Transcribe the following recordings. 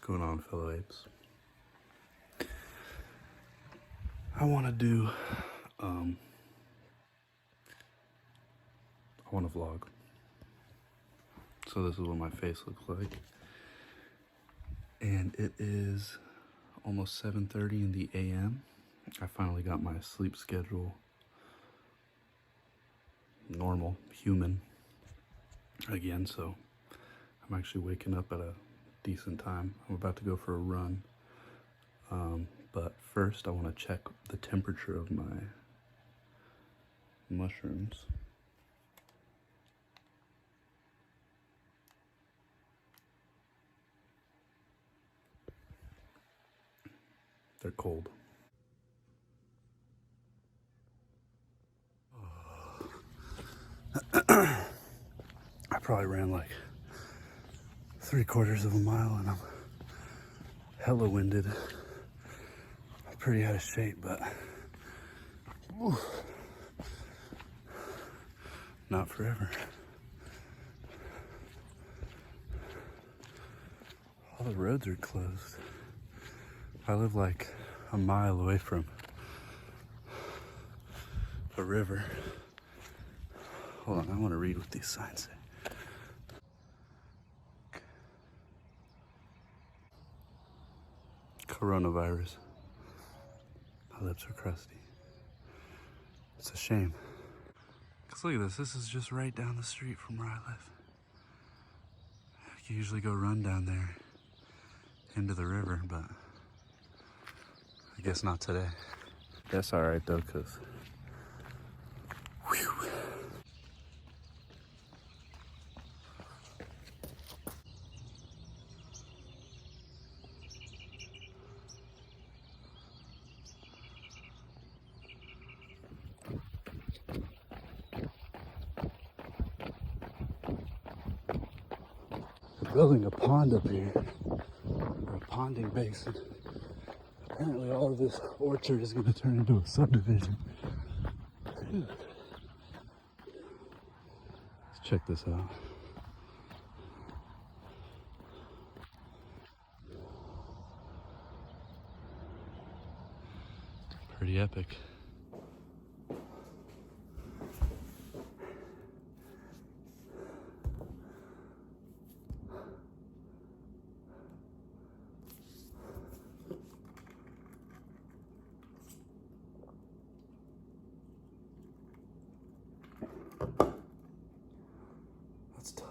going on, fellow apes? I want to do, I want to vlog. So this is what my face looks like. And it is almost 7:30 in the AM. I finally got my sleep schedule normal, human, again, so I'm actually waking up at a decent time. I'm about to go for a run. But first I want to check the temperature of my mushrooms. They're cold. I probably ran like 3/4 of a mile and I'm hella winded. I'm pretty out of shape, but not forever. All the roads are closed. I live like a mile away from a river. Hold on, I want to read what these signs say. Coronavirus. My lips are crusty. It's a shame. Cause look at this, this is just right down the street from where I live. I usually go run down there into the river, but I guess not today. That's all right though, cause whew. They're building a pond up here, or a ponding basin. Apparently all of this orchard is going to turn into a subdivision. Whew. Let's check this out. Pretty epic. That's tough.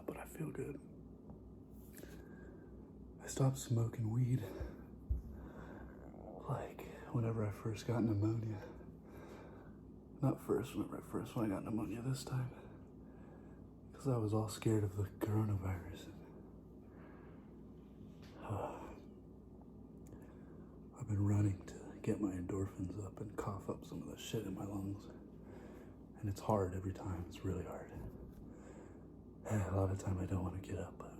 But I feel good. I stopped smoking weed like whenever I first got pneumonia. Not first, when I got pneumonia this time. Because I was all scared of the coronavirus. I've been running to get my endorphins up and cough up some of the shit in my lungs. And it's hard every time, it's really hard. A lot of the time I don't want to get up, but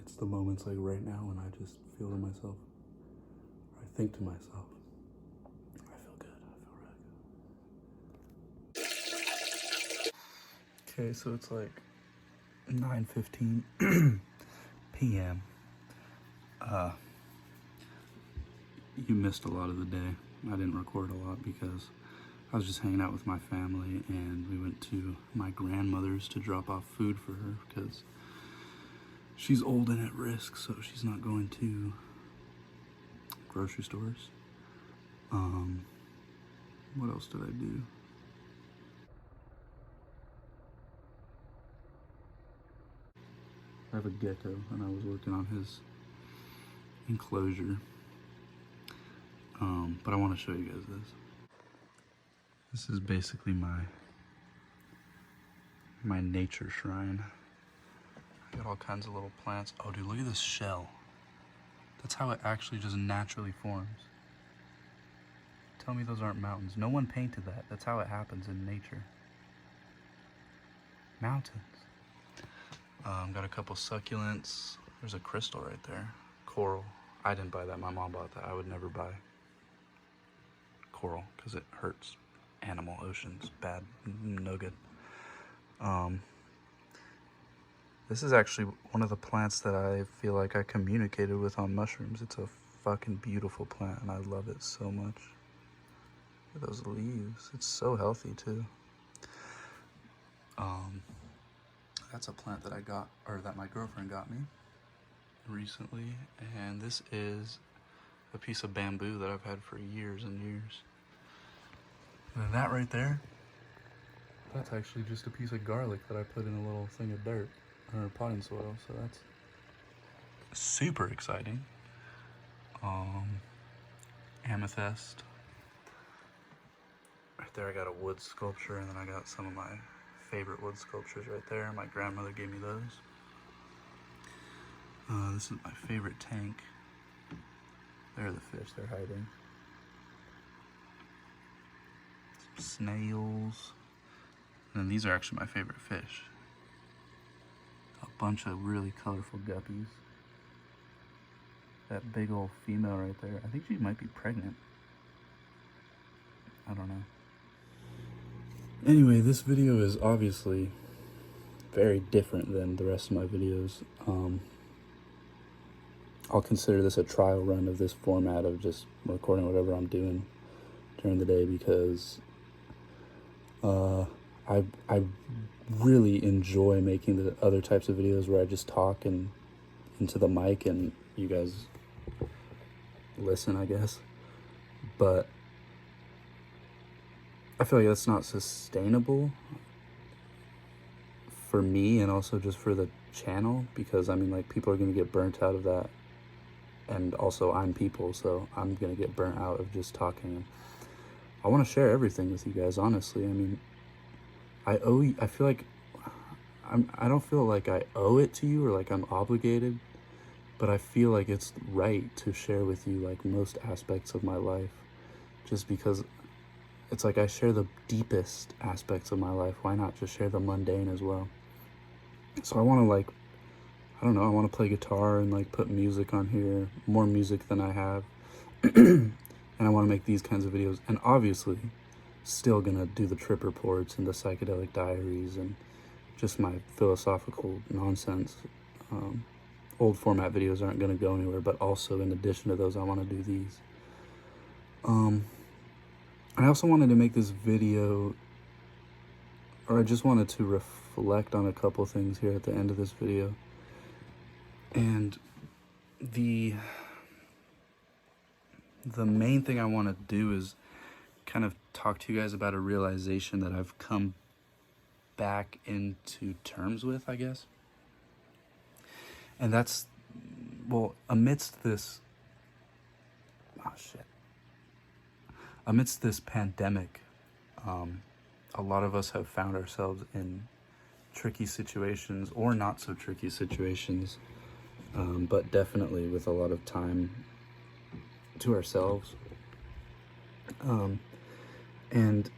it's the moments like right now when I just feel to myself, or I think to myself, I feel good, I feel really good. Okay, so it's like 9:15 p.m. You missed a lot of the day. I didn't record a lot because I was just hanging out with my family and we went to my grandmother's to drop off food for her because she's old and at risk, so she's not going to grocery stores. What else did I do? I have a gecko and I was working on his enclosure. But I want to show you guys this. This is basically my nature shrine. I got all kinds of little plants. Oh dude, look at this shell. That's how it actually just naturally forms. Tell me those aren't mountains. No one painted that. That's how it happens in nature. Mountains. Got a couple succulents. There's a crystal right there. Coral. I didn't buy that. My mom bought that. I would never buy coral because it hurts animal oceans. Bad. No good. This is actually one of the plants that I feel like I communicated with on mushrooms. It's a fucking beautiful plant, and I love it so much. Look at those leaves. It's so healthy, too. That's a plant that I got, or that my girlfriend got me recently, and this is a piece of bamboo that I've had for years and years. And then that right there, that's actually just a piece of garlic that I put in a little thing of dirt, or potting soil, so that's super exciting. Amethyst. Right there I got a wood sculpture, and then I got some of my favorite wood sculptures right there. My grandmother gave me those. This is my favorite tank. There are the fish, they're hiding. Some snails. And then these are actually my favorite fish. A bunch of really colorful guppies. That big old female right there, I think she might be pregnant. I don't know. Anyway, this video is obviously very different than the rest of my videos. I'll consider this a trial run of this format of just recording whatever I'm doing during the day, because I really enjoy making the other types of videos where I just talk and into the mic and you guys listen, I guess. But I feel like that's not sustainable for me, and also just for the channel, because I mean, like, people are gonna get burnt out of that, and also I'm people, so I'm gonna get burnt out of just talking. I want to share everything with you guys, honestly. I mean, I feel like I don't feel like I owe it to you or like I'm obligated, but I feel like it's right to share with you like most aspects of my life, just because it's like I share the deepest aspects of my life. Why not just share the mundane as well? So I want to, like, I don't know, I want to play guitar and like put music on here, more music than I have. And I want to make these kinds of videos, and obviously still gonna do the trip reports and the psychedelic diaries and just my philosophical nonsense. Old format videos aren't gonna go anywhere, but also in addition to those, I want to do these. I also wanted to make this video, or I just wanted to reflect on a couple things here at the end of this video. And the main thing I want to do is kind of talk to you guys about a realization that I've come back into terms with, I guess. And that's, well, amidst this pandemic, a lot of us have found ourselves in tricky situations, or not so tricky situations, but definitely with a lot of time to ourselves. And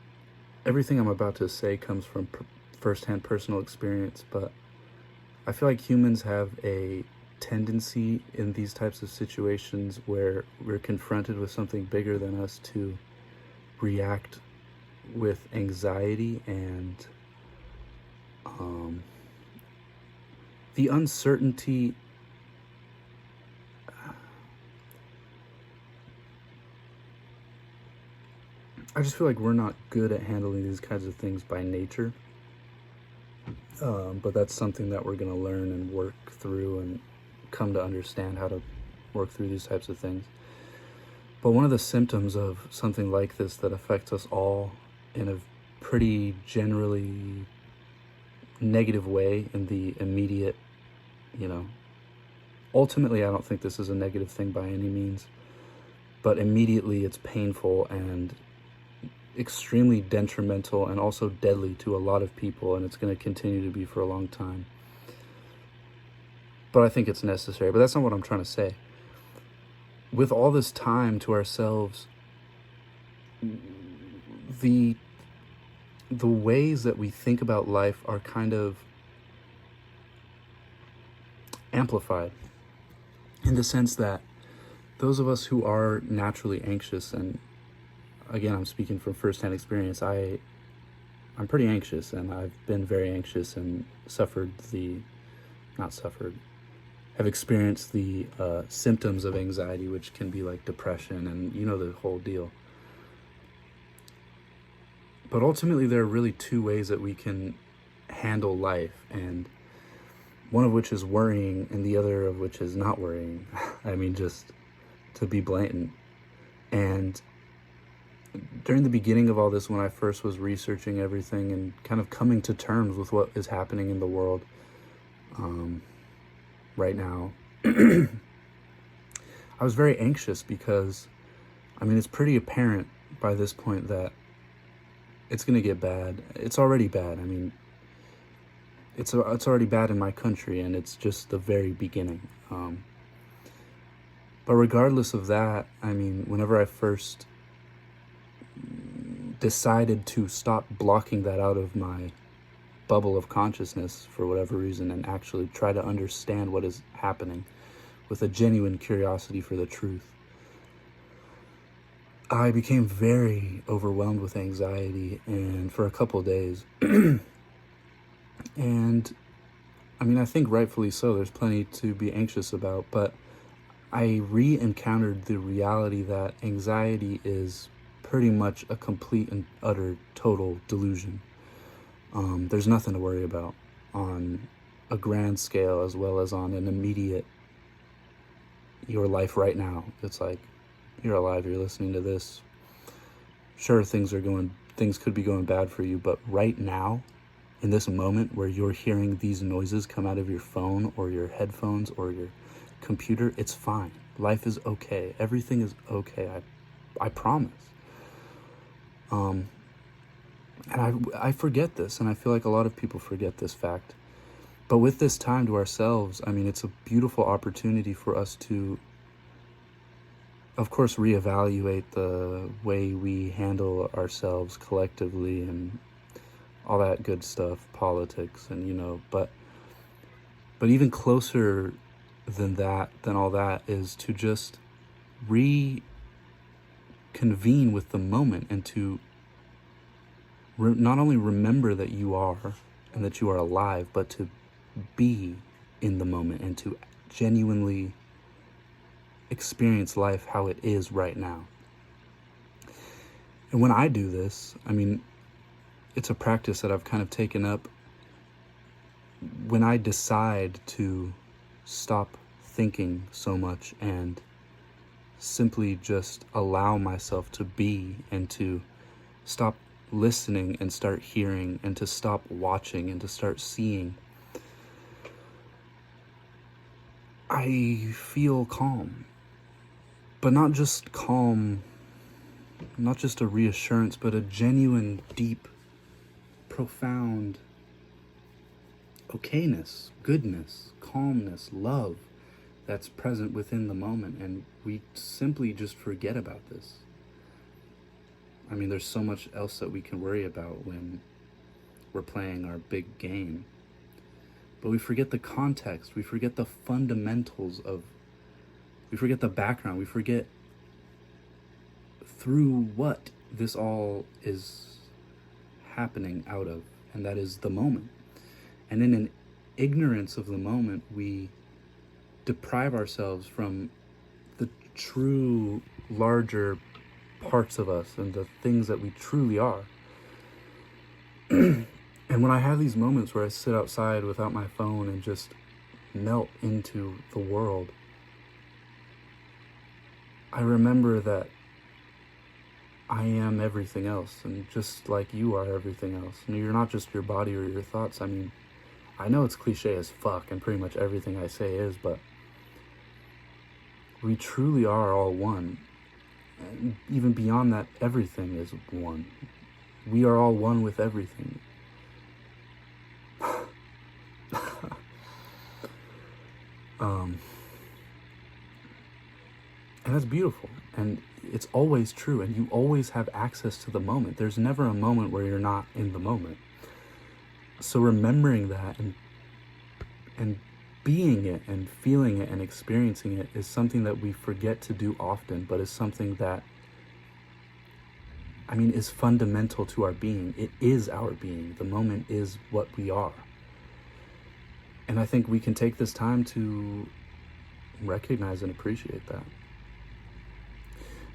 everything I'm about to say comes from firsthand personal experience, but I feel like humans have a tendency in these types of situations where we're confronted with something bigger than us to react with anxiety and the uncertainty. I just feel like we're not good at handling these kinds of things by nature. But that's something that we're going to learn and work through and come to understand how to work through these types of things. But one of the symptoms of something like this that affects us all in a pretty generally negative way in the immediate, ultimately I don't think this is a negative thing by any means, but immediately it's painful and extremely detrimental and also deadly to a lot of people, and it's going to continue to be for a long time. But I think it's necessary. But that's not what I'm trying to say. With all this time to ourselves, the ways that we think about life are kind of amplified, in the sense that those of us who are naturally anxious, and again, I'm speaking from firsthand experience, I I'm pretty anxious, and I've been very anxious and have experienced the symptoms of anxiety, which can be like depression and the whole deal. But ultimately, there are really two ways that we can handle life, and one of which is worrying and the other of which is not worrying. I mean, just to be blatant. And during the beginning of all this, when I first was researching everything and kind of coming to terms with what is happening in the world right now, I was very anxious because, I mean, it's pretty apparent by this point that it's going to get bad. It's already bad. I mean, it's already bad in my country, and it's just the very beginning. But regardless of that, I mean, whenever I first decided to stop blocking that out of my bubble of consciousness for whatever reason and actually try to understand what is happening with a genuine curiosity for the truth, I became very overwhelmed with anxiety, and for a couple of days. And I mean, I think rightfully so. There's plenty to be anxious about, but I re-encountered the reality that anxiety is pretty much a complete and utter total delusion. There's nothing to worry about on a grand scale as well as on an immediate, your life right now. It's like, you're alive, you're listening to this. Sure, things could be going bad for you, but right now, in this moment where you're hearing these noises come out of your phone or your headphones or your computer, it's fine. Life is okay. Everything is okay. I promise. And I forget this, and I feel like a lot of people forget this fact. But with this time to ourselves, I mean, it's a beautiful opportunity for us to, of course, reevaluate the way we handle ourselves collectively and all that good stuff, politics, and but even closer than all that is to just reconvene with the moment and to not only remember that you are and that you are alive, but to be in the moment and to genuinely experience life how it is right now. And when I do this, I mean, it's a practice that I've kind of taken up. When I decide to stop thinking so much and simply just allow myself to be, and to stop listening and start hearing, and to stop watching and to start seeing, I feel calm. But not just calm, not just a reassurance, but a genuine, deep, profound okayness, goodness, calmness, love that's present within the moment. And we simply just forget about this. I mean, there's so much else that we can worry about when we're playing our big game. But we forget the context, we forget the fundamentals we forget the background, we forget through what this all is happening out of, and that is the moment. And in an ignorance of the moment, we deprive ourselves from the true larger parts of us and the things that we truly are. And when I have these moments where I sit outside without my phone and just melt into the world, I remember that I am everything else, and just like you are everything else. And you're not just your body or your thoughts. I mean, I know it's cliche as fuck, and pretty much everything I say is, but we truly are all one. And even beyond that, everything is one. We are all one with everything. And that's beautiful, and it's always true, and you always have access to the moment. There's never a moment where you're not in the moment. So remembering that and being it and feeling it and experiencing it is something that we forget to do often, but is something that I mean, is fundamental to our being. It is our being. The moment is what we are. And I think we can take this time to recognize and appreciate that.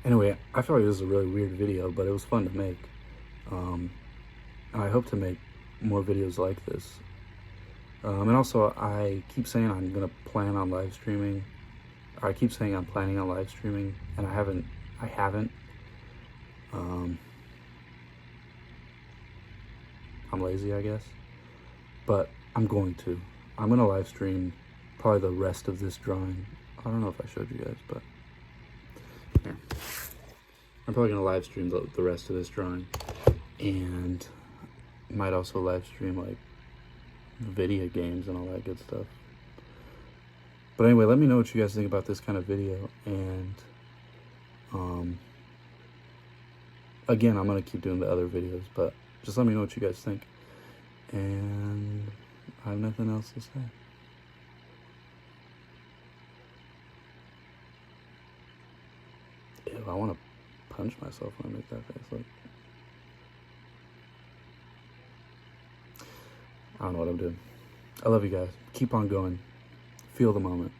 Anyway, I feel like this is a really weird video, but it was fun to make. And I hope to make more videos like this. And also, I keep saying I'm going to plan on live streaming. I keep saying I'm planning on live streaming, and I haven't. I'm lazy, I guess. But I'm going to. I'm going to live stream probably the rest of this drawing. I don't know if I showed you guys, but here. I'm probably going to live stream the rest of this drawing. And might also live stream like video games and all that good stuff. But anyway, let me know what you guys think about this kind of video. And again, I'm going to keep doing the other videos, but just let me know what you guys think. And I have nothing else to say. Ew, I want to punch myself when I make that face. Like, I don't know what I'm doing. I love you guys. Keep on going. Feel the moment.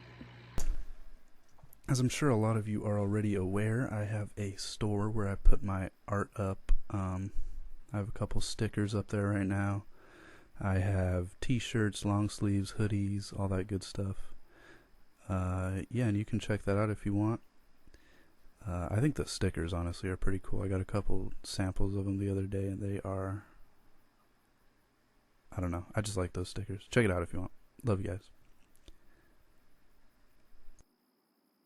As I'm sure a lot of you are already aware, I have a store where I put my art up. I have a couple stickers up there right now. I have t-shirts, long sleeves, hoodies, all that good stuff. Yeah, and you can check that out if you want. I think the stickers, honestly, are pretty cool. I got a couple samples of them the other day, and they are... I don't know. I just like those stickers. Check it out if you want. Love you guys.